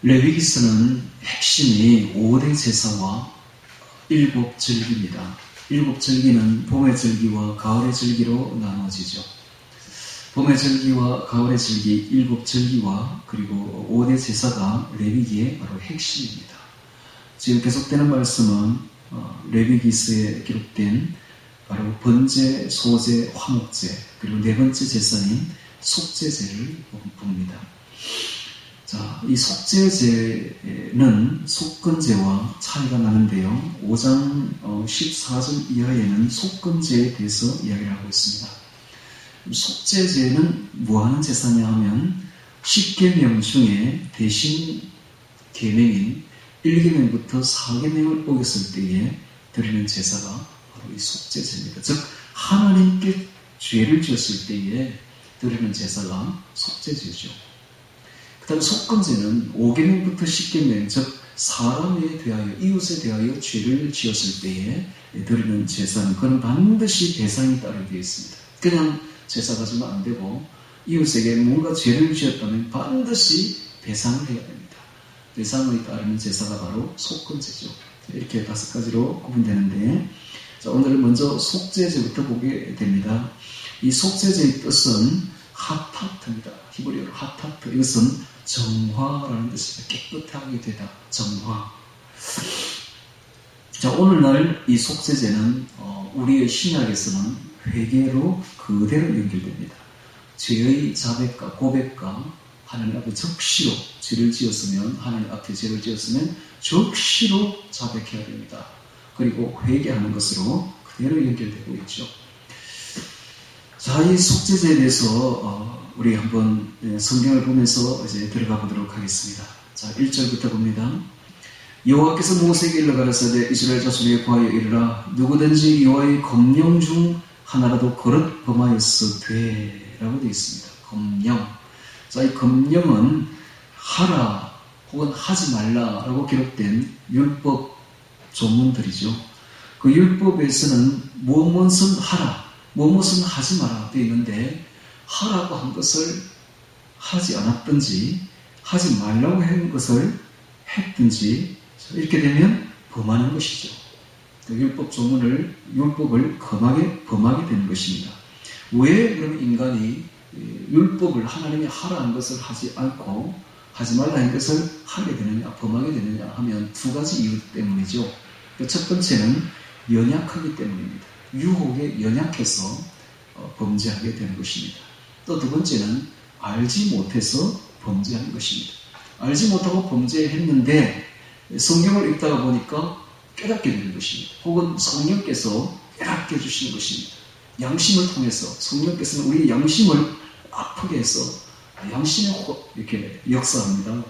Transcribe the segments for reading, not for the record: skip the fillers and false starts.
레위기서는 핵심이 5대 제사와 7절기입니다. 7절기는 봄의 절기와 가을의 절기로 나누어지죠. 봄의 절기와 가을의 절기, 7절기와 그리고 5대 제사가 레위기의 바로 핵심입니다. 지금 계속되는 말씀은 레위기서에 기록된 바로 번제, 소제, 화목제, 그리고 네 번째 제사인 속죄제를 봅니다. 자, 이 속죄제는 속건제와 차이가 나는데요. 5장 14절 이하에는 속건제에 대해서 이야기를 하고 있습니다. 속죄제는 뭐하는 제사냐 하면 10계명 중에 대신 계명인 1계명부터 4계명을 어겼을 때에 드리는 제사가 바로 이 속죄제입니다. 즉 하나님께 죄를 지었을 때에 드리는 제사가 속죄제죠. 그 다음에 속건제는 5계명부터 10계명, 즉 사람에 대하여, 이웃에 대하여 죄를 지었을 때에 드리는 제사는 그건 반드시 배상이 따르게 되어 있습니다. 그냥 제사 가지면 안 되고 이웃에게 뭔가 죄를 지었다면 반드시 배상을 해야 됩니다. 배상이 따르는 제사가 바로 속건제죠. 이렇게 5가지로 구분되는데, 자, 오늘 먼저 속죄제부터 보게 됩니다. 이 속죄제의 뜻은 하타트입니다. 히브리어로 하타트. 이것은 정화라는 뜻입니다. 깨끗하게 되다. 정화. 자, 오늘날 이 속죄제는 우리의 신약에서는 회개로 그대로 연결됩니다. 죄의 자백과 고백과 하나님 앞에 적시로 죄를 지었으면, 하나님 앞에 죄를 지었으면 적시로 자백해야 됩니다. 그리고 회개하는 것으로 그대로 연결되고 있죠. 자, 이 속죄제에 대해서 우리 한번 성경을 보면서 이제 들어가 보도록 하겠습니다. 자, 1절부터 봅니다. 여호와께서 모세에게 일러 가라사대 이스라엘 자손에게 구하여 이르라. 누구든지 여호와의 검령 중 하나라도 그릇 범하였으되 라고 되어 있습니다. 검령. 자, 이 검령은 하라 혹은 하지 말라라고 기록된 율법 조문들이죠. 그 율법에서는 무엇은 하라, 무엇은 하지 마라 되어 있는데, 하라고 한 것을 하지 않았든지 하지 말라고 한 것을 했든지 이렇게 되면 범하는 것이죠. 율법 조문을, 율법을 범하게 되는 것입니다. 왜 그러면 인간이 율법을, 하나님이 하라는 것을 하지 않고 하지 말라는 것을 하게 되느냐, 범하게 되느냐 하면 2가지 이유 때문이죠. 첫 번째는 연약하기 때문입니다. 유혹에 연약해서 범죄하게 되는 것입니다. 또 2번째는 알지 못해서 범죄하는 것입니다. 알지 못하고 범죄했는데 성경을 읽다가 보니까 깨닫게 되는 것입니다. 혹은 성령께서 깨닫게 해주시는 것입니다. 양심을 통해서 성령께서는 우리의 양심을 아프게 해서 양심의 이렇게 역사합니다.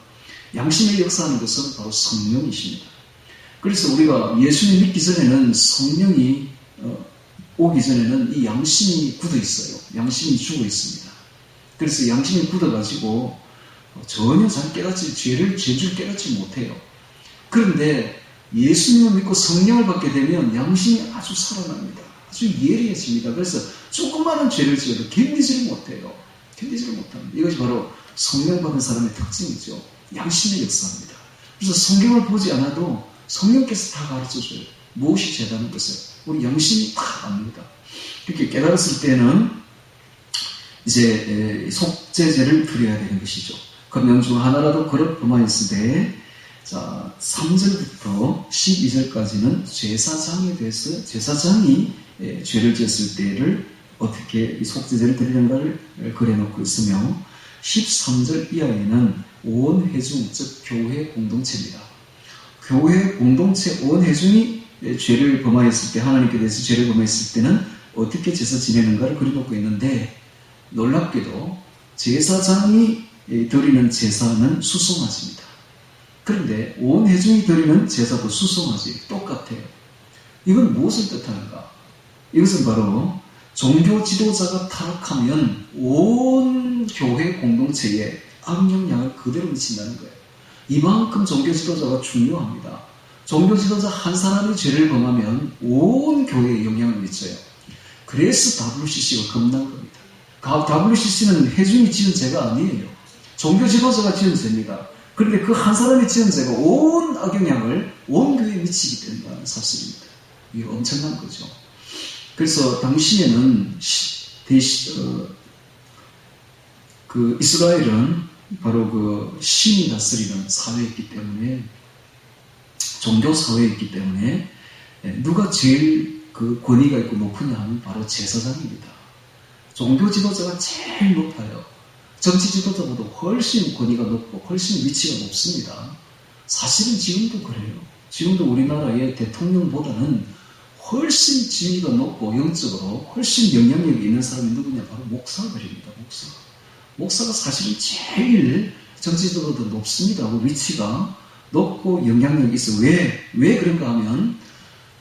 양심의 역사하는 것은 바로 성령이십니다. 그래서 우리가 예수님 믿기 전에는 성령이 오기 전에는 이 양심이 굳어 있어요. 양심이 죽어 있습니다. 그래서 양심이 굳어가지고 전혀 잘 죄를 깨닫지 못해요. 그런데 예수님을 믿고 성령을 받게 되면 양심이 아주 살아납니다. 아주 예리해집니다. 그래서 조그마한 죄를 지어도 견디지를 못해요. 견디지를 못합니다. 이것이 바로 성령 받은 사람의 특징이죠. 양심의 역사입니다. 그래서 성경을 보지 않아도 성령께서 다 가르쳐줘요. 무엇이 죄다는 것을. 우리 양심이 다 압니다. 이렇게 깨달았을 때는 이제 속죄제를 드려야 되는 것이죠. 검령 중 하나라도 그릇 범하였으되, 자, 3절부터 12절까지는 제사장에 대해서, 제사장이 죄를 지었을 때를 어떻게 이 속죄제를 드리는가를 그려놓고 있으며, 13절 이하에는 온 회중, 즉 교회 공동체입니다. 교회 공동체 온 회중이 죄를 범하였을 때, 하나님께 대해서 죄를 범하였을 때는 어떻게 제사 지내는가를 그려놓고 있는데, 놀랍게도 제사장이 드리는 제사는 수송아지입니다. 그런데 온 회중이 드리는 제사도 수송아지 똑같아요. 이건 무엇을 뜻하는가? 이것은 바로 종교 지도자가 타락하면 온 교회 공동체에 악영향을 그대로 미친다는 거예요. 이만큼 종교 지도자가 중요합니다. 종교 지도자 한 사람이 죄를 범하면 온 교회에 영향을 미쳐요. 그래서 WCC가 겁난 겁니다. WCC는 회중이 지은 죄가 아니에요. 종교 지도자가 지은 죄입니다. 그런데 그 한 사람이 지은 죄가 온 악영향을 온 교회에 미치게 된다는 사실입니다. 이게 엄청난 거죠. 그래서 당시에는 그 이스라엘은 바로 그 신이 다스리는 사회였기 때문에, 종교 사회였기 때문에 누가 제일 그 권위가 있고 높으냐 하면 바로 제사장입니다. 종교 지도자가 제일 높아요. 정치 지도자보다 훨씬 권위가 높고 훨씬 위치가 높습니다. 사실은 지금도 그래요. 지금도 우리나라의 대통령보다는 훨씬 지위가 높고 영적으로 훨씬 영향력이 있는 사람이 누구냐? 바로 목사들입니다. 목사가 사실은 제일 정치 지도자보다 높습니다. 위치가 높고 영향력이 있어요. 왜 그런가 하면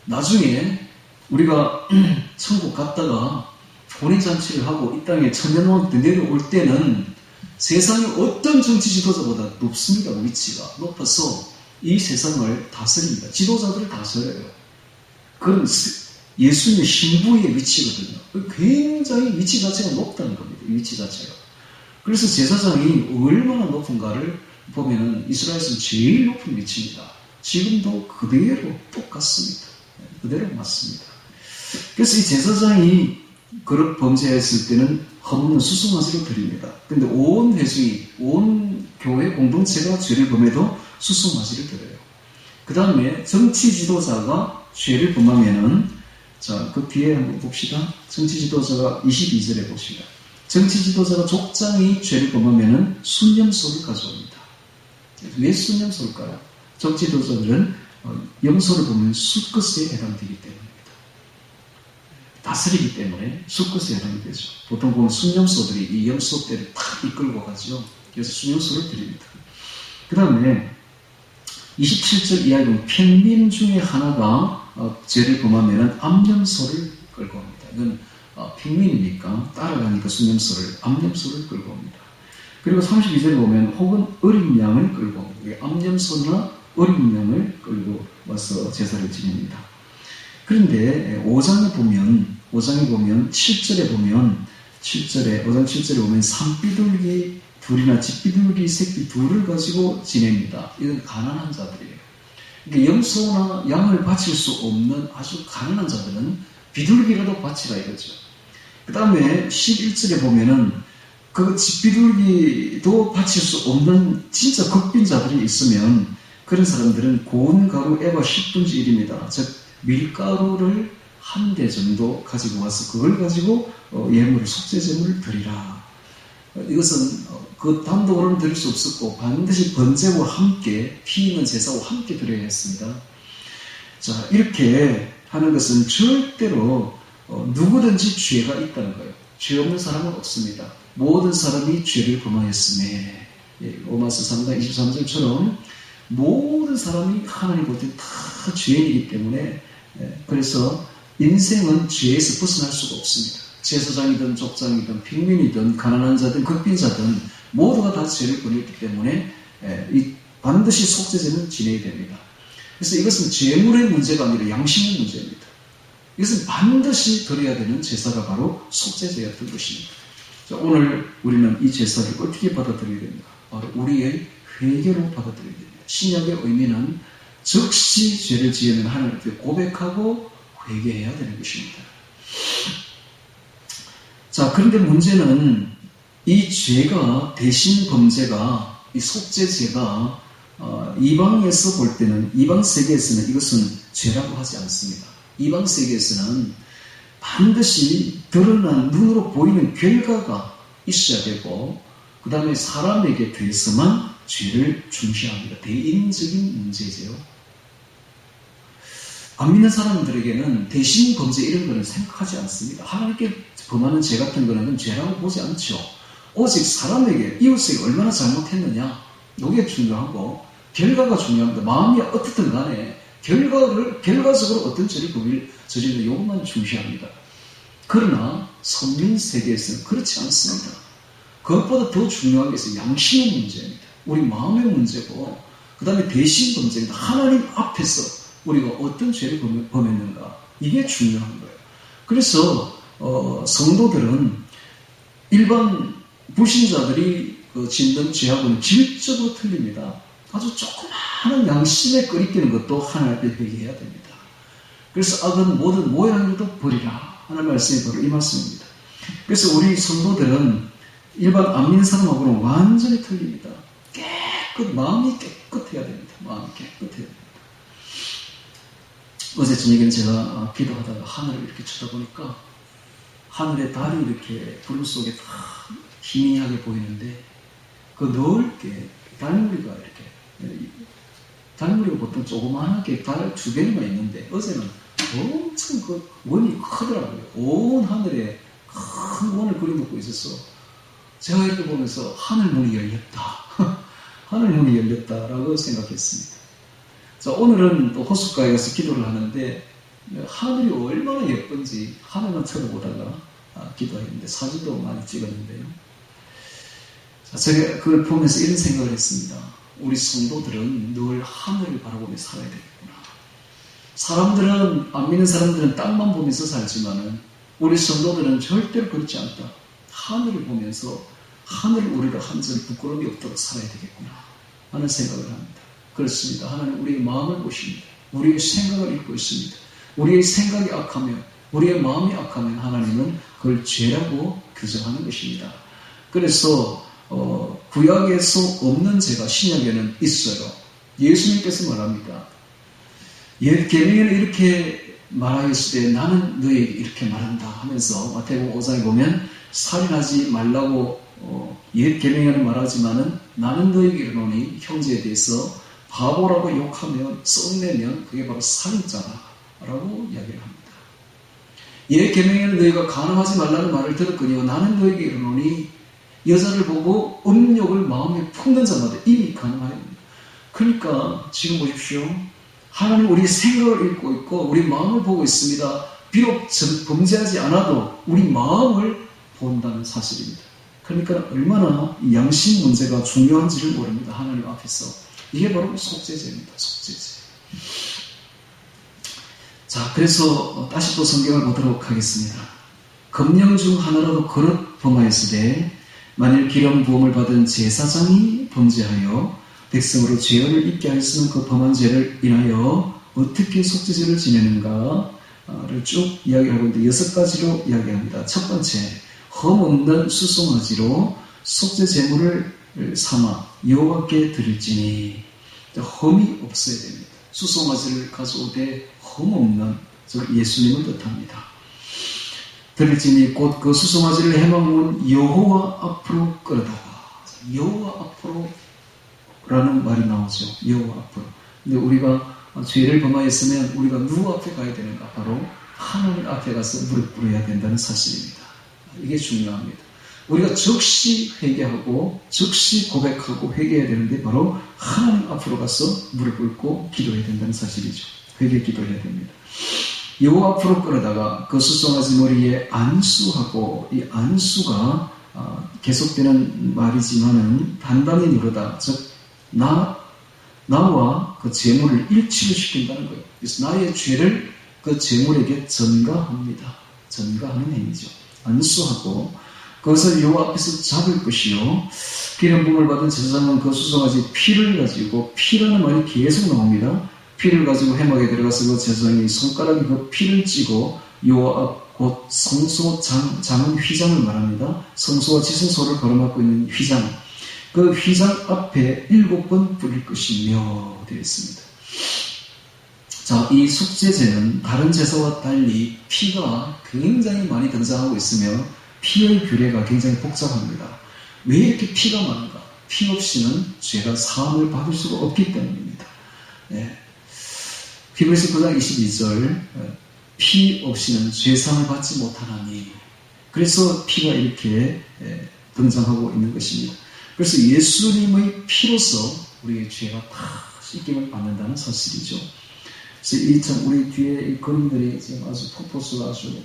나중에 우리가 천국 갔다가 혼인잔치를 하고 이 땅에 천년왕국에 내려올 때는 세상의 어떤 정치 지도자보다 높습니다. 위치가 높아서 이 세상을 다스립니다. 지도자들을 다스려요. 그건 예수님의 신부의 위치거든요. 굉장히 위치 자체가 높다는 겁니다. 위치 자체가. 그래서 제사장이 얼마나 높은가를 보면은 이스라엘에서는 제일 높은 위치입니다. 지금도 그대로 똑같습니다. 그대로 맞습니다. 그래서 이 제사장이 그런 범죄했을 때는 허물은 수송아지를 드립니다. 근데 온 회중이, 온 교회 공동체가 죄를 범해도 수송아지를 드려요. 그 다음에 정치 지도자가 죄를 범하면은, 자, 그 뒤에 한번 봅시다. 정치 지도자가 22절에 봅시다. 정치 지도자가 족장이 죄를 범하면은 순념소를 가져옵니다. 왜 순념소일까요? 정치 지도자들은 염소를 보면 수컷에 해당되기 때문입니다. 다스리기 때문에 수컷에 해당이 되죠. 보통 보면 순념소들이 이 염소떼를 탁 이끌고 가죠. 그래서 순념소를 드립니다. 그 다음에 27절 이하에 보면 평민 중에 하나가 죄를 범하면 암염소를 끌고 옵니다. 이건 평민이니까 따라가니까 순념소를, 암염소를 끌고 옵니다. 그리고 32절에 보면 혹은 어린 양을 끌고 옵니다. 암염소나 어린 양을 끌고 와서 제사를 지냅니다. 그런데 5장에 보면 7절에 보면 5장 7절에 보면 산비둘기 둘이나 집비둘기 새끼 둘을 가지고 지냅니다. 이건 가난한 자들이에요. 그러니까 염소나 양을 바칠 수 없는 아주 가난한 자들은 비둘기라도 바치라 이거죠. 그 다음에 11절에 보면은 그 집비둘기도 바칠 수 없는 진짜 극빈자들이 있으면 그런 사람들은 고운 가루 에바 10분의 1입니다. 즉 밀가루를 한 대 정도 가지고 와서 그걸 가지고 예물을 속죄제물을 드리라. 이것은 그 단독으로는 드릴 수 없었고 반드시 번제와 함께 피 있는 제사와 함께 드려야 했습니다. 자, 이렇게 하는 것은 절대로 누구든지 죄가 있다는 거예요. 죄 없는 사람은 없습니다. 모든 사람이 죄를 범하였음에, 로마서 3장 23절처럼 모든 사람이 하나님 볼 때 다 죄인이기 때문에, 그래서 인생은 죄에서 벗어날 수가 없습니다. 제사장이든 족장이든 평민이든 가난한 자든 극빈자든 모두가 다 죄를 범했기 때문에 반드시 속죄제는 지내야 됩니다. 그래서 이것은 죄물의 문제가 아니라 양심의 문제입니다. 이것은 반드시 드려야 되는 제사가 바로 속죄제였던 것입니다. 자, 오늘 우리는 이 제사를 어떻게 받아들여야 됩니까? 바로 우리의 회개로 받아들여야 됩니다. 신약의 의미는 즉시 죄를 지으면 하나님께 고백하고 회개해야 되는 것입니다. 자, 그런데 문제는 이 죄가, 대신 범죄가, 이 속죄죄가 이방에서 볼 때는, 이방 세계에서는 이것은 죄라고 하지 않습니다. 이방 세계에서는 반드시 드러난 눈으로 보이는 결과가 있어야 되고, 그 다음에 사람에게 대해서만 죄를 중시합니다. 대인적인 문제죠. 안 믿는 사람들에게는 대신 범죄 이런 거는 생각하지 않습니다. 하나님께 범하는 죄 같은 거는 죄라고 보지 않죠. 오직 사람에게, 이웃에게 얼마나 잘못했느냐, 이게 중요하고 결과가 중요합니다. 마음이 어떻든 간에 결과적으로 어떤 죄를 저지르는 요것만 중시합니다. 그러나 선민 세계에서는 그렇지 않습니다. 그것보다 더 중요한 게 있어요. 양심의 문제입니다. 우리 마음의 문제고, 그 다음에 대신 범죄입니다. 하나님 앞에서 우리가 어떤 죄를 범했는가, 이게 중요한 거예요. 그래서 성도들은 일반 불신자들이 짓는 죄하고는 질적으로 틀립니다. 아주 조그마한 양심에 끓이끼는 것도 하나님 앞에 회개해야 됩니다. 그래서 악은 모든 모양도 버리라 하는 말씀이 바로 이 말씀입니다. 그래서 우리 성도들은 일반 안 믿는 사람하고는 완전히 틀립니다. 마음이 깨끗해야 됩니다. 마음이 깨끗해야 됩니다. 어제 저녁에는 제가 기도하다가 하늘을 이렇게 쳐다보니까 하늘의 달이 이렇게 구름 속에 다 희미하게 보이는데 그 넓게 달무리가 이렇게, 달무리가 보통 조그만하게 달 두 개만 있는데 어제는 엄청 그 원이 크더라고요. 온 하늘에 큰 원을 그려놓고 있어서 제가 이렇게 보면서 하늘문이 열렸다. 하늘문이 열렸다라고 생각했습니다. 자, 오늘은 또 호숫가에 가서 기도를 하는데 하늘이 얼마나 예쁜지 하늘만 쳐다보다가 기도했는데 사진도 많이 찍었는데요. 자, 제가 그걸 보면서 이런 생각을 했습니다. 우리 성도들은 늘 하늘을 바라보며 살아야 되겠구나. 사람들은, 안 믿는 사람들은 땅만 보면서 살지만은 우리 성도들은 절대로 그렇지 않다. 하늘을 보면서 하늘을 우리가 한점 부끄러움이 없도록 살아야 되겠구나 하는 생각을 합니다. 그렇습니다. 하나님 우리의 마음을 보십니다. 우리의 생각을 읽고 있습니다. 우리의 생각이 악하면, 우리의 마음이 악하면 하나님은 그걸 죄라고 규정하는 것입니다. 그래서 구약에서 없는 죄가 신약에는 있어요. 예수님께서 말합니다. 옛 계명에는 이렇게 말하였을 때 나는 너에게 이렇게 말한다 하면서 마태복음 5장에 보면 살인하지 말라고 옛 계명에는 말하지만은 나는 너에게 이르노니 형제에 대해서 바보라고 욕하면 썩내면 그게 바로 살인자라고 이야기를 합니다. 옛 계명에는 너희가 간음하지 말라는 말을 들었거니와 나는 너에게 이르노니 여자를 보고 음욕을 마음에 품는 자마다 이미 간음하였습니다. 그러니까 지금 보십시오. 하나님 우리 생각을 읽고 있고 우리 마음을 보고 있습니다. 비록 범죄하지 않아도 우리 마음을 본다는 사실입니다. 그러니까 얼마나 양심 문제가 중요한지를 모릅니다. 하나님 앞에서. 이게 바로 속죄죄입니다. 속죄죄. 자, 그래서 다시 또 성경을 보도록 하겠습니다. 금령 중 하나라도 그릇 범하였을 때 만일 기름 부음을 받은 제사장이 범죄하여 백성으로 죄를 입게 하였으면 그 범한 죄를 인하여 어떻게 속죄죄를 지내는가를 쭉 이야기하고 있는데 6가지로 이야기합니다. 첫 번째, 흠없는 수송아지로 속죄제물을 삼아 여호와께 드릴지니 흠이 없어야 됩니다. 수송아지를 가져오되 흠없는 즉 예수님을 뜻합니다. 드릴지니 곧 그 수송아지를 해먹는 여호와 앞으로 끌어다가 여호와 앞으로 라는 말이 나오죠. 여호와 앞으로. 근데 우리가 죄를 범하였으면 우리가 누구 앞에 가야 되는가? 바로 하나님 앞에 가서 무릎 꿇어야 된다는 사실입니다. 이게 중요합니다. 우리가 즉시 회개하고 즉시 고백하고 회개해야 되는데 바로 하나님 앞으로 가서 무릎 꿇고 기도해야 된다는 사실이죠. 회개 기도해야 됩니다. 여호와 앞으로 끌어다가 그 수송아지 머리에 안수하고 이 안수가 계속되는 말이지만은 단단히 누르다 즉 나와 그 재물을 일치를 시킨다는 거예요. 그래서 나의 죄를 그 재물에게 전가합니다. 전가하는 행위죠. 안수하고 그것을 여호와 앞에서 잡을 것이요. 기름 부음을 받은 제사장은 그 수송아지 피를 가지고 피라는 말이 계속 나옵니다. 피를 가지고 회막에 들어가서 그 제사장이 손가락에 그 피를 찌고 여호와 앞 곧 성소 장은 휘장을 말합니다. 성소와 지성소를 걸어막고 있는 휘장. 그 휘장 앞에 7번 뿌릴 것이며 되어 있습니다. 자, 이 속죄제는 다른 제사와 달리 피가 굉장히 많이 등장하고 있으며 피의 규례가 굉장히 복잡합니다. 왜 이렇게 피가 많은가? 피 없이는 죄가 사함을 받을 수가 없기 때문입니다. 네. 히브리서 9장 22절 피 없이는 죄사함을 받지 못하나니 그래서 피가 이렇게 등장하고 있는 것입니다. 그래서 예수님의 피로서 우리의 죄가 다 씻김을 받는다는 사실이죠. 그래서 우리 뒤에 이 그림들이 지금 아주 폭포수가 아주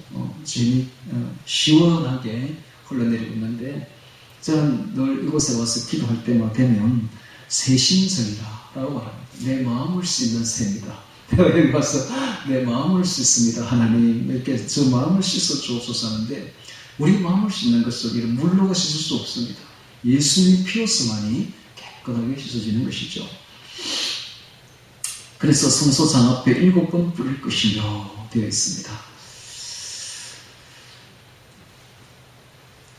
시원하게 흘러내리고 있는데 저는 늘 이곳에 와서 기도할 때만 되면 새심성이라고 말합니다. 내 마음을 씻는 새입니다. 내가 여기 와서 내 마음을 씻습니다. 하나님 이렇게 저 마음을 씻어 주옵소서 하는데 우리 마음을 씻는 것을 이런 물로가 씻을 수 없습니다. 예수님의 피로서만이 깨끗하게 씻어지는 것이죠. 그래서 성소장 앞에 7번 뿌릴 것이며 되어 있습니다.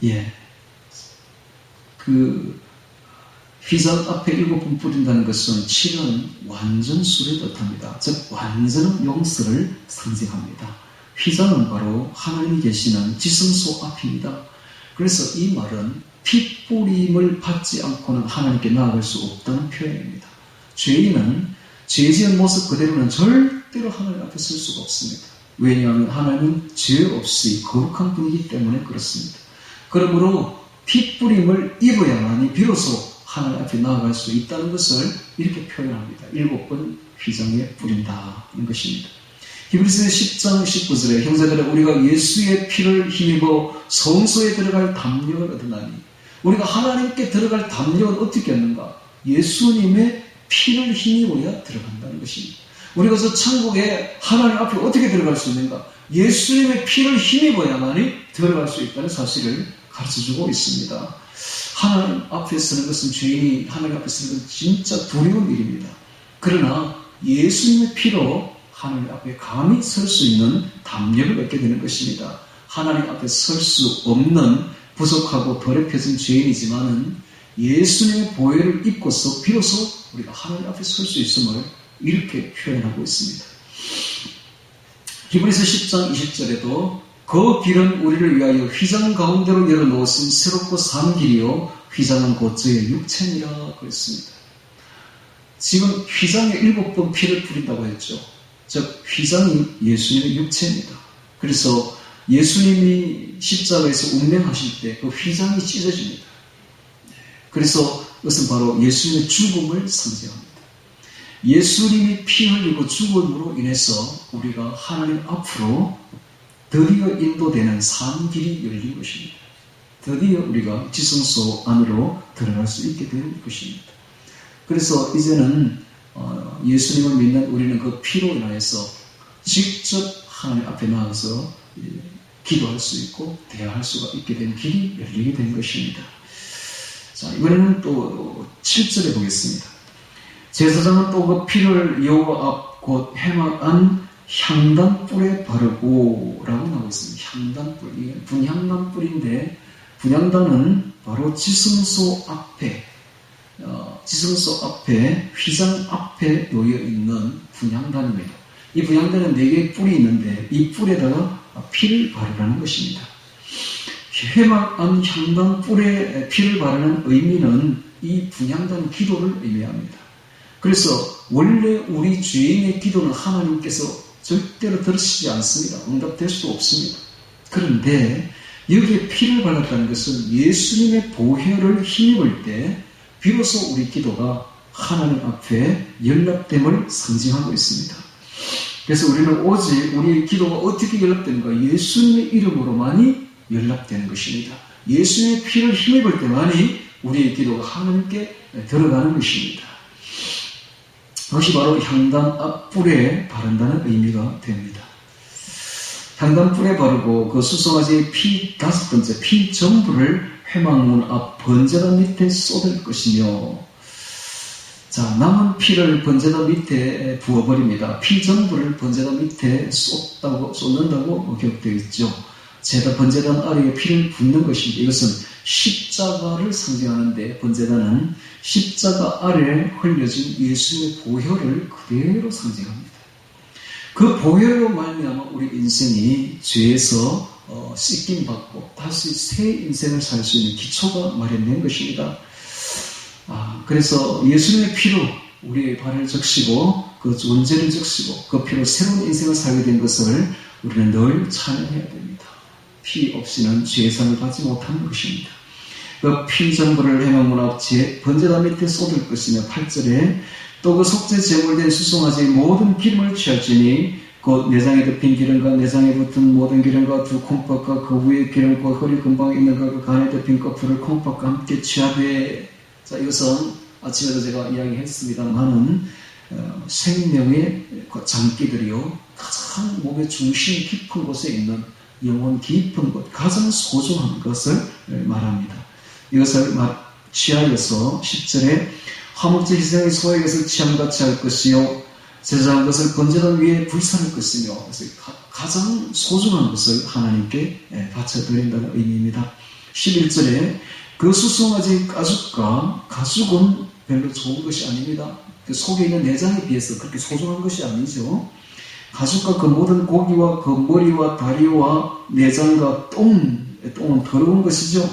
예. 휘장 앞에 7번 뿌린다는 것은 7은 완전수를 뜻합니다. 즉 완전한 용서를 상징합니다. 휘장은 바로 하나님이 계시는 지성소 앞입니다. 그래서 이 말은 피 뿌림을 받지 않고는 하나님께 나아갈 수 없다는 표현입니다. 죄인은 죄지은 모습 그대로는 절대로 하나님 앞에 설 수가 없습니다. 왜냐하면 하나님은 죄 없이 거룩한 분이기 때문에 그렇습니다. 그러므로 피 뿌림을 입어야만이 비로소 하나님 앞에 나아갈 수 있다는 것을 이렇게 표현합니다. 7번 휘장에 뿌린다는 것입니다. 히브리서 10장 19절에 형제들아 우리가 예수의 피를 힘입어 성소에 들어갈 담력을 얻으나니 우리가 하나님께 들어갈 담력은 어떻게 얻는가? 예수님의 피를 힘입어야 들어간다는 것입니다. 우리가 저 천국에 하나님 앞에 어떻게 들어갈 수 있는가? 예수님의 피를 힘입어야만이 들어갈 수 있다는 사실을 가르쳐주고 있습니다. 하나님 앞에 서는 것은 죄인이 하나님 앞에 서는 것은 진짜 두려운 일입니다. 그러나 예수님의 피로 하나님 앞에 감히 설 수 있는 담력을 얻게 되는 것입니다. 하나님 앞에 설 수 없는 부족하고 더럽혀진 죄인이지만은 예수님의 보혈을 입고서 비로소 우리가 하나님 앞에 설 수 있음을 이렇게 표현하고 있습니다. 히브리서 10장 20절에도 그 길은 우리를 위하여 휘장 가운데로 열어놓으신 새롭고 산 길이요 휘장은 곧 저의 육체니라 그랬습니다. 지금 휘장에 7번 피를 뿌린다고 했죠. 즉 휘장이 예수님의 육체입니다. 그래서 예수님이 십자가에서 운명하실 때 그 휘장이 찢어집니다. 그래서 그것은 바로 예수님의 죽음을 상징합니다. 예수님이 피 흘리고 죽음으로 인해서 우리가 하나님 앞으로 드디어 인도되는 산 길이 열린 것입니다. 드디어 우리가 지성소 안으로 들어갈 수 있게 된 것입니다. 그래서 이제는 예수님을 믿는 우리는 그 피로 인하여서 직접 하나님 앞에 나가서 기도할 수 있고 대화할 수가 있게 된 길이 열리게 된 것입니다. 자, 이번에는 또 7절에 보겠습니다. 제사장은 또 그 피를 여호와 앞 곧 회막 안 향단불에 바르고 라고 나오고 있습니다. 향단불, 이게 분향단불인데 분향단은 바로 지성소 앞에 휘장 앞에 놓여 있는 분향단입니다. 이 분향단은 4개의 뿔이 있는데 이 뿔에다가 피를 바르라는 것입니다. 회막 안 향단불에 피를 바르는 의미는 이 분향단 기도를 의미합니다. 그래서 원래 우리 죄인의 기도는 하나님께서 절대로 들으시지 않습니다. 응답될 수도 없습니다. 그런데 여기에 피를 발랐다는 것은 예수님의 보혈을 힘입을 때 비로소 우리 기도가 하나님 앞에 연락됨을 상징하고 있습니다. 그래서 우리는 오직 우리의 기도가 어떻게 연락되는가? 예수님의 이름으로만이 연락되는 것입니다. 예수님의 피를 힘입을 때만이 우리의 기도가 하나님께 들어가는 것입니다. 그것이 바로 향단 앞불에 바른다는 의미가 됩니다. 향단불에 바르고 그 수송아지의 피 5번째 피 전부를 회막문 앞 번제단 밑에 쏟을 것이며, 자, 남은 피를 번제단 밑에 부어버립니다. 피 전부를 번제단 밑에 쏟는다고 기록되어 있죠. 번제단 아래에 피를 붓는 것입니다. 이것은 십자가를 상징하는데 번제단은 십자가 아래에 흘려진 예수님의 보혈을 그대로 상징합니다. 그 보혈로 말미암아 우리 인생이 죄에서 씻김받고 다시 새 인생을 살 수 있는 기초가 마련된 것입니다. 그래서 예수님의 피로 우리의 발을 적시고 그 존재를 적시고 그 피로 새로운 인생을 살게 된 것을 우리는 늘 찬양해야 됩니다. 피 없이는 죄상을 받지 못하는 것입니다. 그 피 전부를 회막문 앞 번제단 밑에 쏟을 것이며 8절에 또 그 속죄 제물된 수송아지의 모든 기름을 취할지니 곧 내장에 덮인 기름과 내장에 붙은 모든 기름과 두 콩팥과 그 위에 기름과 허리 근방에 있는 그 간에 덮인 거풀을 콩팥과 함께 취하되. 자, 이것은 아침에도 제가 이야기했습니다만은 생명의 장기들이요 가장 몸의 중심 깊은 곳에 있는 영혼 깊은 곳, 가장 소중한 것을 말합니다. 이것을 취하여서 10절에 화목제 희생의 소액에서 취함같이 할 것이요 제사한 것을 번제단 위에 불사를 것이며, 그래서 가장 소중한 것을 하나님께 바쳐드린다는 의미입니다. 11절에 그 수송아지 가죽은 별로 좋은 것이 아닙니다. 그 속에 있는 내장에 비해서 그렇게 소중한 것이 아니죠. 가죽과 그 모든 고기와 그 머리와 다리와 내장과 똥은 더러운 것이죠.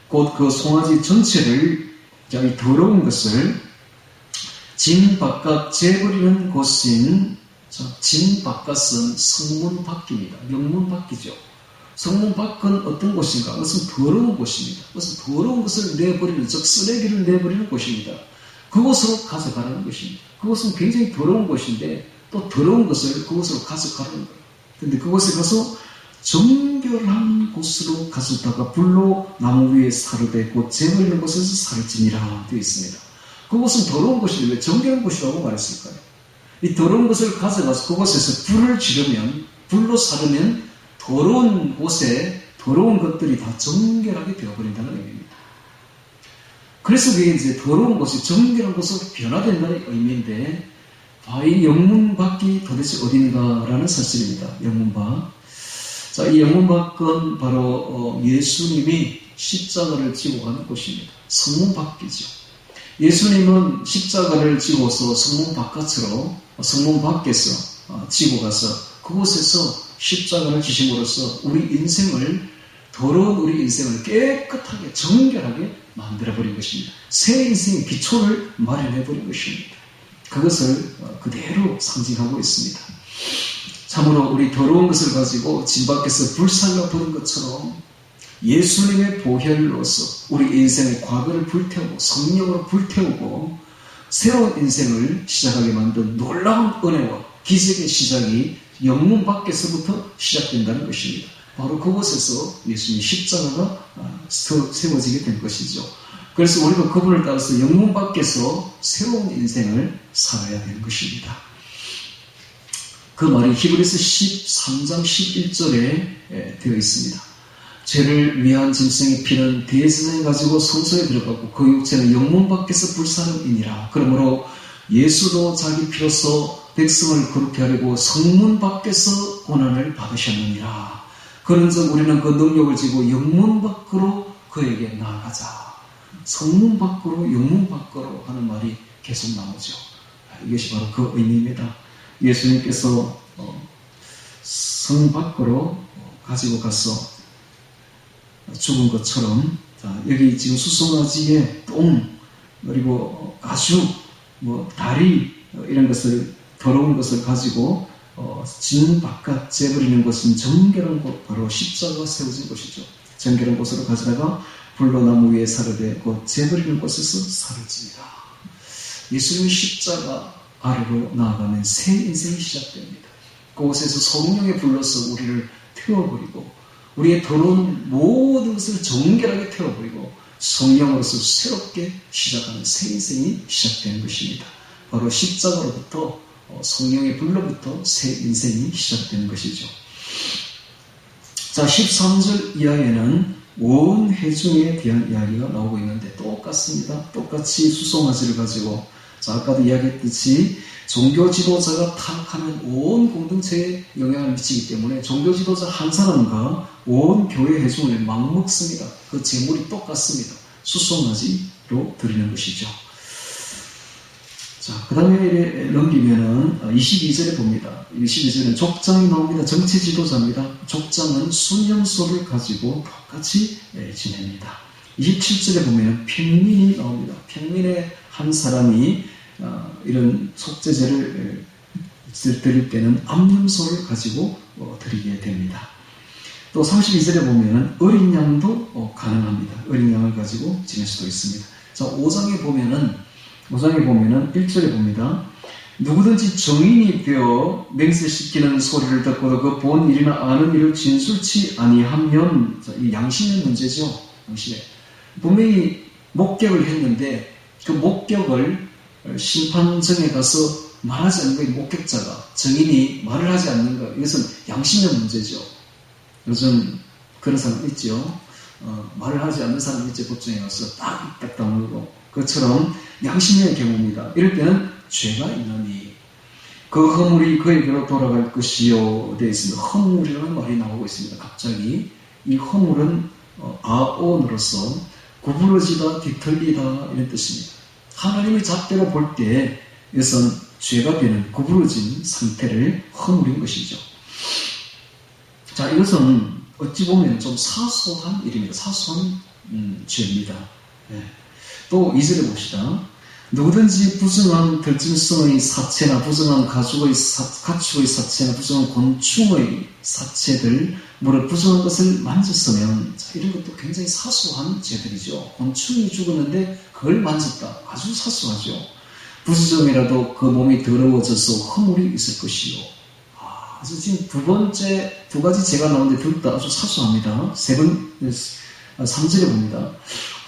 곧 그 송아지 전체를, 이 더러운 것을 진 바깥 재버리는 곳인, 진 바깥은 성문 밖입니다. 영문 밖이죠. 성문 밖은 어떤 곳인가? 그것은 더러운 곳입니다. 그것은 더러운 것을 내버리는, 즉 쓰레기를 내버리는 곳입니다. 그곳으로 가져가라는 것입니다. 그것은 굉장히 더러운 곳인데 또 더러운 것을 그곳으로 가져가라는 거예요. 그런데 그곳에 가서 정결한 곳으로 가져다가 불로 나무 위에 살을 대고 재버리는 곳에서 살을 지니라 되어 있습니다. 그곳은 더러운 곳인데 왜 정결한 곳이라고 말했을까요? 이 더러운 것을 가져가서 그곳에서 불을 지르면, 불로 사르면 더러운 곳에 더러운 것들이 다 정결하게 되어버린다는 의미입니다. 그래서 그게 이제 더러운 곳이 정결한 곳으로 변화된다는 의미인데, 이 영문 밖이 도대체 어딘가라는 사실입니다. 영문 밖. 자, 이 영문 밖은 바로 예수님이 십자가를 지고 가는 곳입니다. 성문 밖이죠. 예수님은 십자가를 지고서 성문 바깥으로, 성문 밖에서 지고 가서 그곳에서 십자가를 지심으로써 더러운 우리 인생을 깨끗하게 정결하게 만들어버린 것입니다. 새 인생의 기초를 마련해버린 것입니다. 그것을 그대로 상징하고 있습니다. 참으로 우리 더러운 것을 가지고 진 밖에서 불살라 버린 것처럼 예수님의 보혈로서 우리 인생의 과거를 불태우고 성령으로 불태우고 새로운 인생을 시작하게 만든 놀라운 은혜와 기적의 시작이 영문 밖에서부터 시작된다는 것입니다. 바로 그곳에서 예수님의 십자가가 세워지게 된 것이죠. 그래서 우리도 그분을 따라서 영문 밖에서 새로운 인생을 살아야 되는 것입니다. 그 말이 히브리서 13장 11절에 되어 있습니다. 죄를 위한 짐승의 피는 대제사장이 가지고 성소에 들어가고 그 육체는 영문 밖에서 불사름이니라. 그러므로 예수도 자기 피로서 백성을 거룩히 하려고 성문 밖에서 고난을 받으셨느니라. 그런즉 우리는 그 능력을 지고 영문 밖으로 그에게 나아가자. 성문 밖으로 영문 밖으로 하는 말이 계속 나오죠. 이것이 바로 그 의미입니다. 예수님께서 성 밖으로 가지고 가서 죽은 것처럼, 여기 지금 수송아지의 똥, 그리고 가죽, 다리, 이런 것을, 더러운 것을 가지고 진 바깥 재버리는 것은 정결한 곳, 바로 십자가가 세워진 곳이죠. 정결한 곳으로 가져다가 불로 나무 위에 살을 대고 재버리는 곳에서 살을 지니라. 예수님의 십자가 아래로 나아가면 새 인생이 시작됩니다. 그곳에서 성령에 불러서 우리를 태워버리고 우리의 더러운 모든 것을 정결하게 태워버리고 성령으로서 새롭게 시작하는 새 인생이 시작되는 것입니다. 바로 십자가로부터 성령의 불로부터 새 인생이 시작되는 것이죠. 자, 13절 이하에는 온 회중에 대한 이야기가 나오고 있는데 똑같습니다. 똑같이 수송아지를 가지고, 자, 아까도 이야기했듯이 종교 지도자가 타락하면 온 공동체에 영향을 미치기 때문에 종교 지도자 한 사람과 온 교회 회중을 막먹습니다. 그 제물이 똑같습니다. 수송아지로 드리는 것이죠. 자, 그 다음에 넘기면은 22절에 봅니다. 22절에는 족장이 나옵니다. 정치 지도자입니다. 족장은 순영소를 가지고 똑같이 지냅니다. 27절에 보면 평민이 나옵니다. 평민의 한 사람이 이런 속죄제를 드릴 때는 암염소를 가지고 드리게 됩니다. 또 32절에 보면 어린 양도 가능합니다. 어린 양을 가지고 지낼 수도 있습니다. 자, 5장에 보면은 1절에 봅니다. 누구든지 정인이 되어 맹세시키는 소리를 듣고도 그 본 일이나 아는 일을 진술치 아니하면, 이 양심의 문제죠. 양심의. 분명히 목격을 했는데 그 목격을 심판정에 가서 말하지 않는 거예요. 목격자가, 정인이 말을 하지 않는 것, 이것은 양심의 문제죠. 요즘 그런 사람 있죠. 말을 하지 않는 사람이 이제 법정에 가서 딱 다물고 그것처럼 양심의 경우입니다. 이럴 때는 죄가 있나니 그 허물이 그에게로 돌아갈 것이요 되어 있습니다. 허물이라는 말이 나오고 있습니다. 갑자기 이 허물은 아온으로서 구부러지다, 뒤틀리다 이런 뜻입니다. 하나님의 잣대로 볼 때 이것은 죄가 되는 구부러진 상태를 허물인 것이죠. 자, 이것은 어찌 보면 좀 사소한 일입니다. 사소한 죄입니다. 네. 또 2절에 봅시다. 누구든지 부정한 들짐승의 사체나 부정한 가축의 사체나 부정한 곤충의 사체들 무릇 부정한 것을 만졌으면 자, 이런 것도 굉장히 사소한 죄들이죠. 곤충이 죽었는데 그걸 만졌다. 아주 사소하죠. 부수정이라도 그 몸이 더러워져서 허물이 있을 것이요. 그래서 지금 두 가지 죄가 나오는데 둘 다 아주 사소합니다. 3절에 봅니다.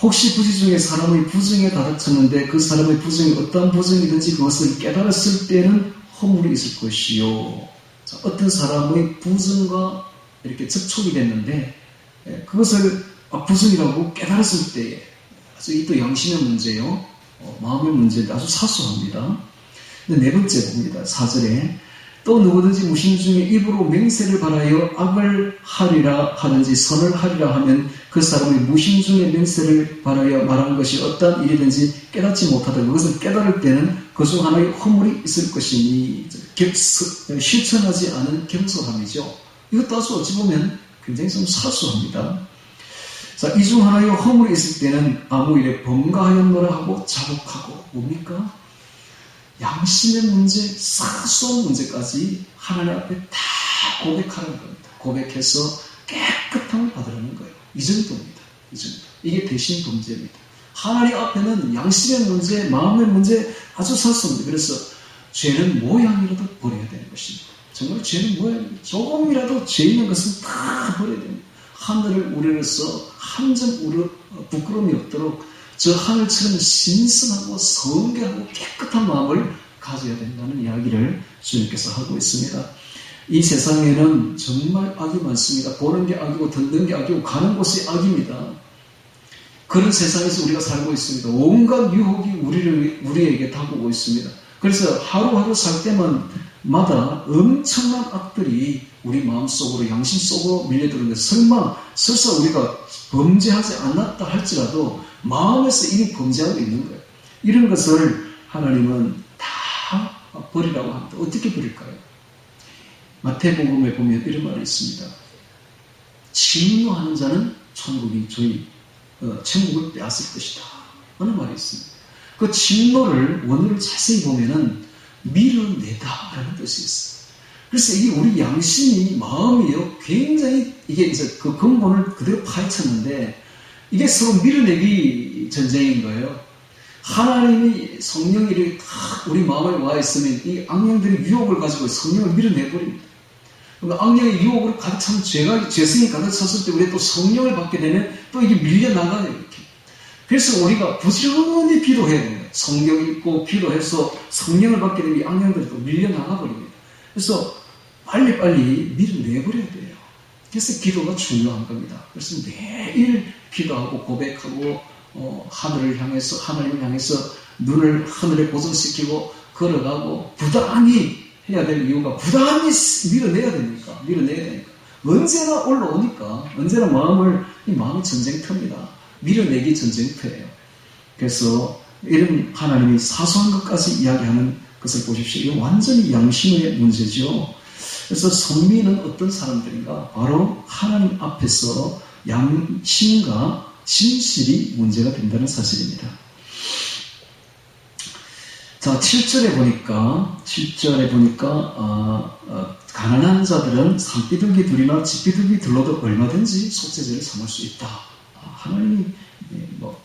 혹시 부지 중에 사람의 부정에 다닥쳤는데 그 사람의 부정이 어떠한 부정이든지 그것을 깨달았을 때는 허물이 있을 것이요. 자, 어떤 사람의 부정과 이렇게 접촉이 됐는데 그것을 부정이라고 깨달았을 때에 아주 이 또 양심의 문제요. 마음의 문제인데 아주 사소합니다. 근데 네 번째 봅니다. 4절에 또 누구든지 무신 중에 입으로 맹세를 바라여 악을 하리라 하든지 선을 하리라 하면 그 사람이 무신 중에 맹세를 바라여 말한 것이 어떠한 일이든지 깨닫지 못하다 그것을 깨달을 때는 그 중 하나의 허물이 있을 것이니 실천하지 않은 경솔함이죠. 이것도 아주 어찌 보면 굉장히 좀 사소합니다. 자, 이 중 하나의 허물이 있을 때는 아무 일에 범가하였노라 하고 자복하고 뭡니까? 양심의 문제, 사소한 문제까지 하나님 앞에 다 고백하는 겁니다. 고백해서 깨끗함을 받으라는 거예요. 이 정도입니다. 이 정도. 이게 대신 범죄입니다. 하나님 앞에는 양심의 문제, 마음의 문제 아주 사소합니다. 그래서 죄는 모양이라도 버려야 되는 것입니다. 정말 죄는 모양, 조금이라도 죄 있는 것은 다 버려야 됩니다. 하늘을 우러러서 한 점 부끄러움이 없도록 저 하늘처럼 신선하고 성결하고 깨끗한 마음을 가져야 된다는 이야기를 주님께서 하고 있습니다. 이 세상에는 정말 악이 많습니다. 보는 게 악이고 듣는 게 악이고 가는 곳이 악입니다. 그런 세상에서 우리가 살고 있습니다. 온갖 유혹이 우리에게 다가오고 있습니다. 그래서 하루하루 살 때마다 엄청난 악들이 우리 마음속으로 양심 속으로 밀려들는데 설사 우리가 범죄하지 않았다 할지라도 마음에서 이미 범죄하고 있는 거예요. 이런 것을 하나님은 다 버리라고 합니다. 어떻게 버릴까요? 마태복음에 보면 이런 말이 있습니다. 진노하는 자는 천국을 빼앗을 것이다 하는 말이 있습니다. 그 진노를 원어를 자세히 보면은 밀어내다 라는 뜻이 있어요. 그래서 이게 우리 양심이 마음이요 굉장히 이게 이제 그 근본을 그대로 파헤쳤는데 이게 서로 밀어내기 전쟁인 거예요. 하나님이 성령이 이렇게 다 우리 마음에 와 있으면 이 악령들이 유혹을 가지고 성령을 밀어내버립니다. 그러니까 악령의 유혹으로 가득 찬 죄성이 가득 찼을 때 우리가 또 성령을 받게 되면 또 이게 밀려나가요, 이렇게. 그래서 우리가 부지런히 기도해야 돼요. 성경 읽고 기도해서 성령을 받게 되면 이 악령들이 또 밀려나가 버립니다. 그래서 빨리빨리 밀어내버려야 돼요. 그래서 기도가 중요한 겁니다. 그래서 매일 기도하고 고백하고 하나님을 향해서 눈을 하늘에 고정시키고 걸어가고 부단히 해야 될 이유가 부단히 밀어내야 되니까. 언제나 올라오니까 언제나 마음이 전쟁터입니다. 밀어내기 전쟁터예요. 그래서 이런 하나님이 사소한 것까지 이야기하는 것을 보십시오. 이건 완전히 양심의 문제죠. 그래서 선민은 어떤 사람들인가? 바로 하나님 앞에서 양심과 진실이 문제가 된다는 사실입니다. 자, 7절에 보니까 가난한 자들은 산비둘기 둘이나 집비둘기 둘러도 얼마든지 속죄제를 삼을 수 있다. 하나님이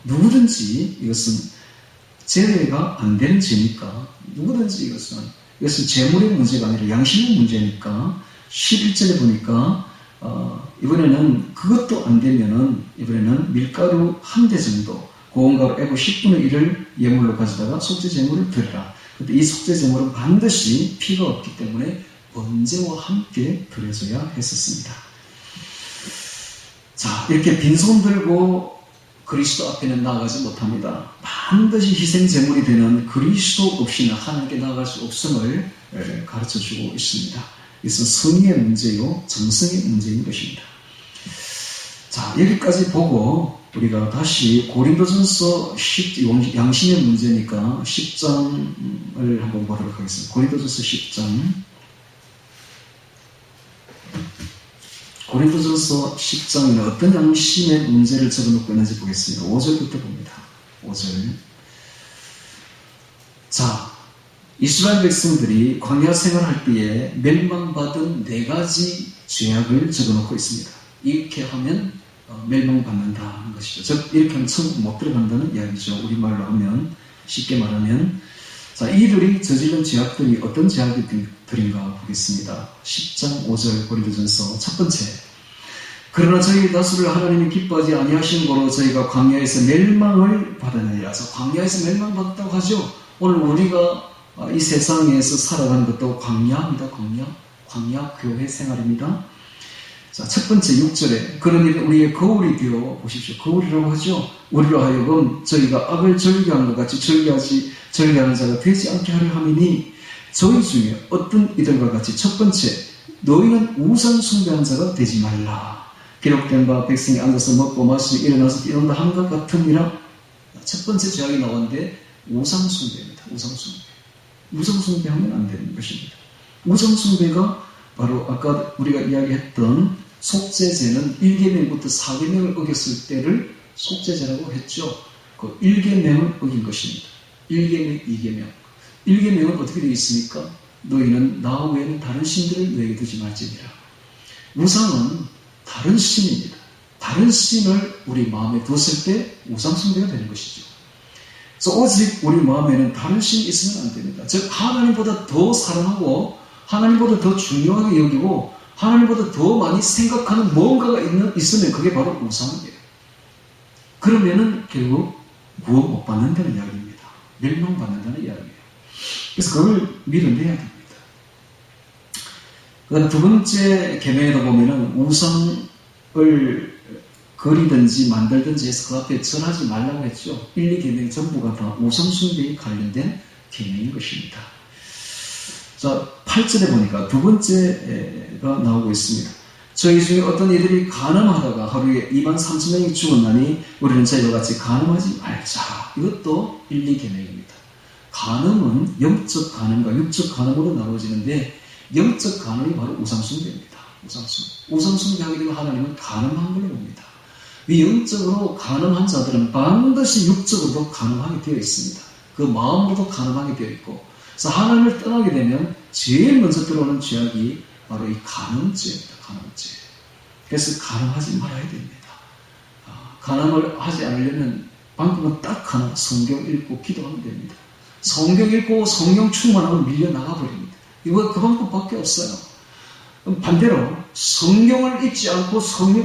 누구든지 이것은 제외가 안 되는 죄니까 누구든지 이것은 재물의 문제가 아니라 양심의 문제니까 11절에 보니까 이번에는 그것도 안 되면은 이번에는 밀가루 한 대 정도 고온가루 에고 10분의 1을 예물로 가져다가 속죄제물을 드려라. 근데 이 속죄제물은 반드시 피가 없기 때문에 번제와 함께 드려져야 했었습니다. 자, 이렇게 빈손 들고 그리스도 앞에는 나아가지 못합니다. 반드시 희생 제물이 되는 그리스도 없이는 하나님께 나아갈 수 없음을 가르쳐주고 있습니다. 이것은 성의의 문제요, 정성의 문제인 것입니다. 자, 여기까지 보고 우리가 다시 고린도전서 양심의 문제니까 10장을 한번 보도록 하겠습니다. 고린도전서 10장. 고린도전서 10장에는 어떤 양심의 문제를 적어놓고 있는지 보겠습니다. 5절부터 봅니다. 5절. 자, 이스라엘 백성들이 광야 생활할 때에 멸망받은 4가지 죄악을 적어놓고 있습니다. 이렇게 하면 멸망받는다는 것이죠. 즉 이렇게 하면 천국 못 들어간다는 이야기죠. 우리말로 하면, 쉽게 말하면. 자, 이들이 저지른 죄악들이 어떤 죄악들인가 보겠습니다. 10장 5절 고린도전서 첫 번째. 그러나 저희 다수를 하나님이 기뻐하지 아니하시는 거로 저희가 광야에서 멸망을 받았느니라. 광야에서 멸망받았다고 하죠. 오늘 우리가 이 세상에서 살아가는 것도 광야입니다. 광야 교회 생활입니다. 자, 첫 번째 6절에 그러니 우리의 거울이 되어 보십시오. 거울이라고 하죠. 우리로 하여금 저희가 악을 절개한 것 같이 절개하는 자가 되지 않게 하려 함이니 저희 중에 어떤 이들과 같이 첫 번째 너희는 우상 숭배한 자가 되지 말라. 기록된 바 백성이 앉아서 먹고 마시고 일어나서 뛰어난다 함과 같으니라. 첫 번째 죄악이 나오는데 우상 숭배입니다. 우상 숭배하면 안 되는 것입니다. 우상 숭배가 바로 아까 우리가 이야기했던 속죄제는 1계명부터 4계명을 어겼을 때를 속죄제라고 했죠. 그 1계명을 어긴 것입니다. 1계명, 2계명. 1계명은 어떻게 되어 있습니까? 너희는 나 외에는 다른 신들을 너에게 두지 말지니라. 우상은 다른 신입니다. 다른 신을 우리 마음에 두었을 때 우상 숭배가 되는 것이죠. 그래서 오직 우리 마음에는 다른 신이 있으면 안 됩니다. 즉 하나님보다 더 사랑하고 하나님보다 더 중요하게 여기고 하나님보다 더 많이 생각하는 무언가가 있으면 그게 바로 우상이에요. 그러면은 결국 구원 못 받는다는 이야기입니다. 멸망받는다는 이야기예요. 그래서 그걸 밀어내야 됩니다. 그 다음 두 번째 계명에도 보면은 우상을 그리든지 만들든지 해서 그 앞에 절하지 말라고 했죠. 1, 2계명 전부가 다 우상숭배에 관련된 계명인 것입니다. 자, 8절에 보니까 두 번째가 나오고 있습니다. 저희 중에 어떤 이들이 간음하다가 하루에 23,000명이 죽었나니 우리는 저희와 같이 간음하지 말자. 이것도 1, 2계명입니다. 간음은 영적 간음과 육적 간음으로 나눠지는데 영적 간음이 바로 우상숭배입니다. 우상숭배하게 되면 하나님은 간음한 걸로 봅니다. 이 영적으로 간음한 자들은 반드시 육적으로도 간음하게 되어 있습니다. 그 마음으로도 간음하게 되어 있고, 그래서 하나님을 떠나게 되면 제일 먼저 들어오는 죄악이 바로 이 간음죄입니다. 간음죄. 그래서 간음하지 말아야 됩니다. 간음을 하지 않으려면 방법은 딱 하나, 성경 읽고 기도하면 됩니다. 성경 읽고 성령 충만하면 밀려나가 버립니다. 이거 그 방법밖에 없어요. 반대로 성경을 읽지 않고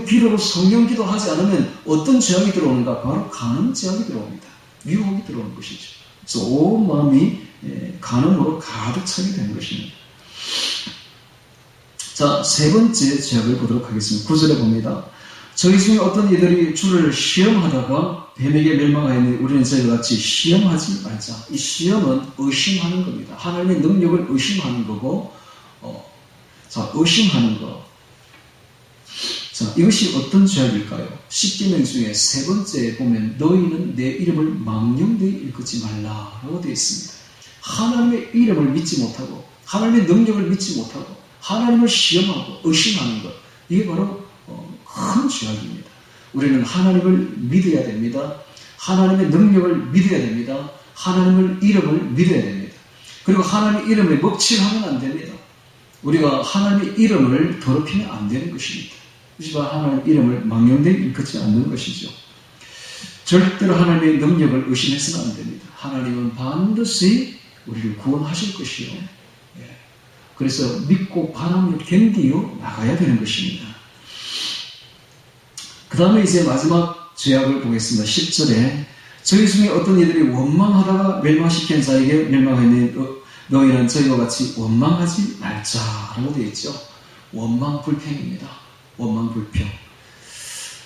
기도로 성령 기도하지 않으면 어떤 죄악이 들어오는가? 바로 간음 죄악이 들어옵니다. 유혹이 들어오는 것이죠. 그래서 온 마음이 간음으로 가득 차게 되는 것입니다. 자, 세 번째 죄악을 보도록 하겠습니다. 9절에 봅니다. 저희 중에 어떤 이들이 주를 시험하다가 뱀에게 멸망하였으니 우리는 저희와 같이 시험하지 말자. 이 시험은 의심하는 겁니다. 하나님의 능력을 의심하는 거고, 자, 의심하는 거. 자, 이것이 어떤 죄악일까요? 10계명 중에 세 번째에 보면 너희는 내 이름을 망령되이 일컫지 말라라고 되어 있습니다. 하나님의 이름을 믿지 못하고 하나님의 능력을 믿지 못하고 하나님을 시험하고 의심하는 것, 이게 바로 큰 죄악입니다. 우리는 하나님을 믿어야 됩니다. 하나님의 능력을 믿어야 됩니다. 하나님의 이름을 믿어야 됩니다. 그리고 하나님의 이름에 먹칠하면 안 됩니다. 우리가 하나님의 이름을 더럽히면 안 되는 것입니다. 그래서 하나님의 이름을 망령되이 일컫지 않는 것이죠. 절대로 하나님의 능력을 의심해서는 안 됩니다. 하나님은 반드시 우리를 구원하실 것이요. 그래서 믿고 바라며 견디어 나가야 되는 것입니다. 그 다음에 이제 마지막 죄악을 보겠습니다. 10절에 저희 중에 어떤 이들이 원망하다가 멸망시킨 자에게 멸망하니 너희는 저희와 같이 원망하지 말자라고 되어 있죠. 원망불평입니다. 원망불평.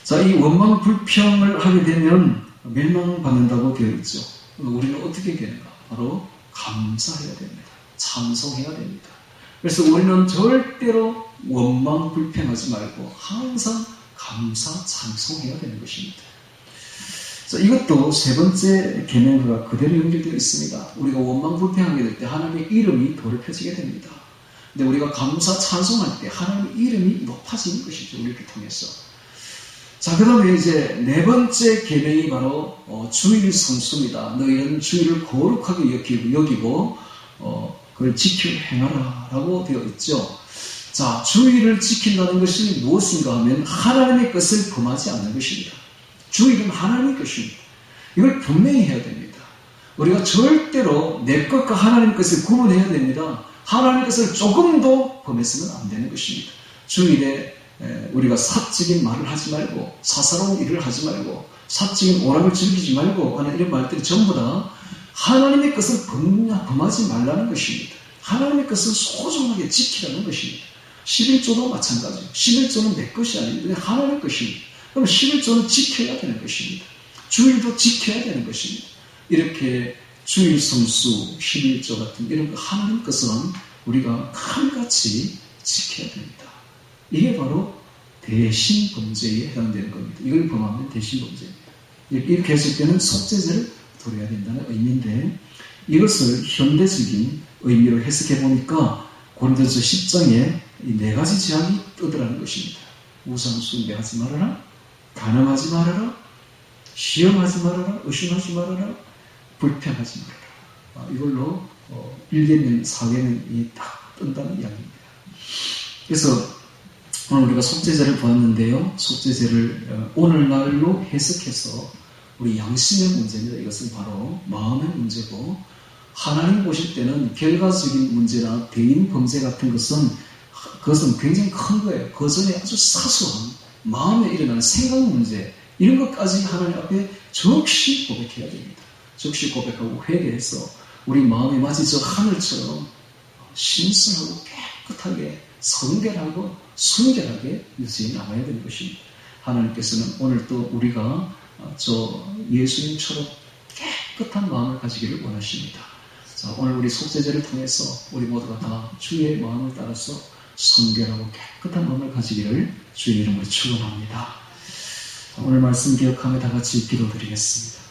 자, 이 원망 불평을 하게 되면 멸망받는다고 되어 있죠. 우리는 어떻게 해야 되는가? 바로 감사해야 됩니다. 찬송해야 됩니다. 그래서 우리는 절대로 원망 불평하지 말고 항상 감사 찬송해야 되는 것입니다. 자, 이것도 세 번째 계명과 그대로 연결되어 있습니다. 우리가 원망 불평하게 될 때 하나님의 이름이 더럽혀지게 됩니다. 근데 우리가 감사 찬송할 때 하나님의 이름이 높아지는 것이죠. 우리를 통해서. 자, 그 다음에 이제 네 번째 계명이 바로 주일 성수입니다. 너희는 주일을 거룩하게 여기고 그걸 지켜 행하라 라고 되어 있죠. 자, 주일을 지킨다는 것이 무엇인가 하면 하나님의 것을 범하지 않는 것입니다. 주일은 하나님의 것입니다. 이걸 분명히 해야 됩니다. 우리가 절대로 내 것과 하나님의 것을 구분해야 됩니다. 하나님의 것을 조금도 범해서는 안 되는 것입니다. 주일에 우리가 사적인 말을 하지 말고 사사로운 일을 하지 말고 사적인 오락을 즐기지 말고 하는 이런 말들이 전부 다 하나님의 것을 범하지 말라는 것입니다. 하나님의 것을 소중하게 지키라는 것입니다. 11조도 마찬가지예요. 11조는 내 것이 아닙니다. 하나님의 것입니다. 그럼 11조는 지켜야 되는 것입니다. 주일도 지켜야 되는 것입니다. 이렇게 주일 성수, 11조 같은 이런 하나님 것은 우리가 칼같이 지켜야 됩니다. 이게 바로 대신범죄에 해당되는 겁니다. 이걸 범하면 대신범죄입니다. 이렇게 했을 때는 속죄죄를 도려야 된다는 의미인데 이것을 현대적인 의미로 해석해 보니까 고린도서 10장에 이 네 가지 제약이 뜨더라는 것입니다. 우상 숭배하지 말아라, 간음하지 말아라, 시험하지 말아라, 의심하지 말아라, 불평하지 말아라. 이걸로 1계명, 4계명이 딱 뜬다는 이야기입니다. 그래서 오늘 우리가 속죄죄를 보았는데요. 속죄죄를 오늘날로 해석해서 우리 양심의 문제입니다. 이것은 바로 마음의 문제고 하나님 보실 때는 결과적인 문제나 대인 범죄 같은 그것은 굉장히 큰 거예요. 그 전에 아주 사소한 마음에 일어나는 생각 문제 이런 것까지 하나님 앞에 적시 고백해야 됩니다. 적시 고백하고 회개해서 우리 마음이 마치 저 하늘처럼 신성하고 깨끗하게 성결하고 순결하게 유지해 나가야 되는 것입니다. 하나님께서는 오늘 또 우리가 저 예수님처럼 깨끗한 마음을 가지기를 원하십니다. 자, 오늘 우리 속죄죄를 통해서 우리 모두가 다 주의 마음을 따라서 성결하고 깨끗한 마음을 가지기를 주의 이름으로 축원합니다. 오늘 말씀 기억하며 다 같이 기도드리겠습니다.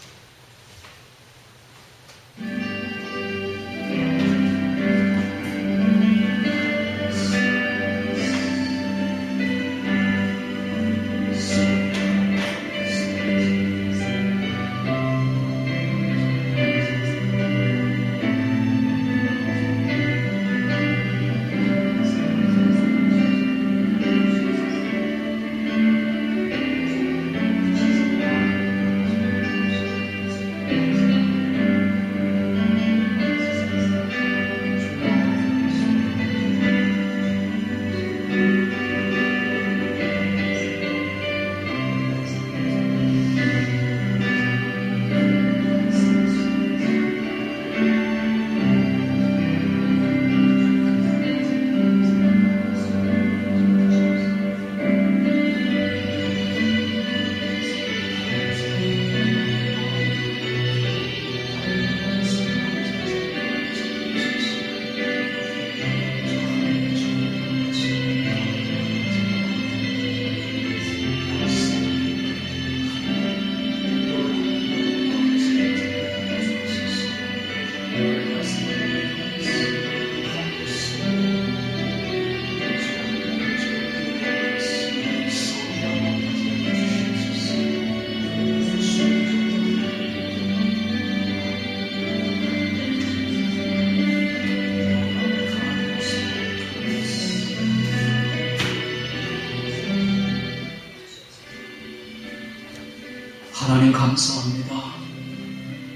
하나님 감사합니다.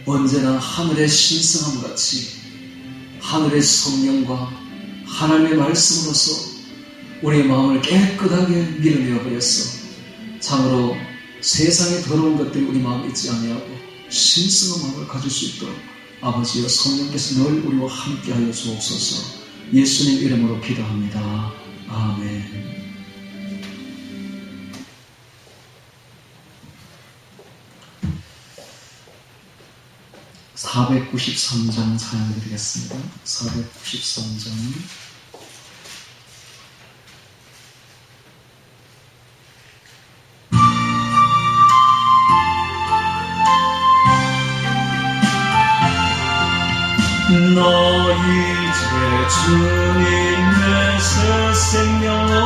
언제나 하늘의 신성함같이 하늘의 성령과 하나님의 말씀으로서 우리의 마음을 깨끗하게 밀어내어 버렸어. 참으로 세상에 더러운 것들이 우리 마음에 있지 아니하고 신성한 마음을 가질 수 있도록 아버지여 성령께서 늘 우리와 함께하여 주옵소서. 예수님 이름으로 기도합니다. 아멘. 493장 찬양드리겠습니다. 493장. 나 이제 주님의 새 생명